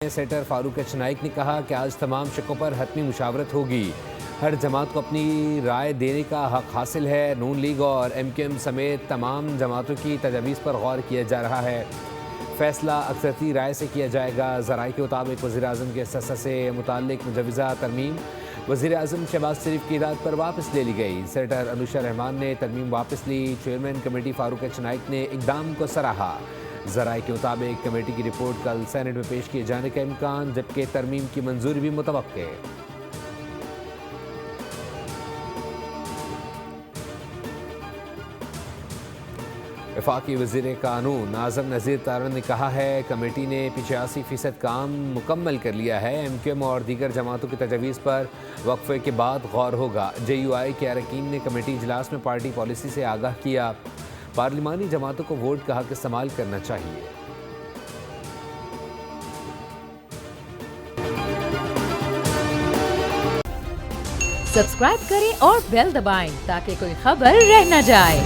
Senator فاروق H Naik نے کہا کہ آج تمام شقوں پر حتمی مشاورت ہوگی، ہر جماعت کو اپنی رائے دینے کا حق حاصل ہے، نون لیگ اور ایم کیو ایم سمیت تمام جماعتوں کی تجاویز پر غور کیا جا رہا ہے، فیصلہ اکثریتی رائے سے کیا جائے گا۔ ذرائع کے مطابق وزیراعظم کے استعفی سے متعلق مجوزہ ترمیم وزیراعظم شہباز شریف کی ہدایت پر واپس لے لی گئی۔ سینیٹر انوشا رحمان نے ترمیم واپس لی۔ چیئرمین کمیٹی فاروق ایچ نائک نے اقدام کو سراہا۔ ذرائع کے مطابق کمیٹی کی رپورٹ کل سینیٹ میں پیش کیے جانے کا امکان، جبکہ ترمیم کی منظوری بھی متوقع ہے۔ وفاقی وزیر قانون اعظم نذیر تارڑ نے کہا ہے کمیٹی نے 85% کام مکمل کر لیا ہے، ایم کیو ایم اور دیگر جماعتوں کی تجاویز پر وقفے کے بعد غور ہوگا۔ جے یو آئی کے اراکین نے کمیٹی اجلاس میں پارٹی پالیسی سے آگاہ کیا، پارلیمانی جماعتوں کو ووٹ کا حق استعمال کرنا چاہیے۔ سبسکرائب کریں اور بیل دبائیں تاکہ کوئی خبر رہ نہ جائے۔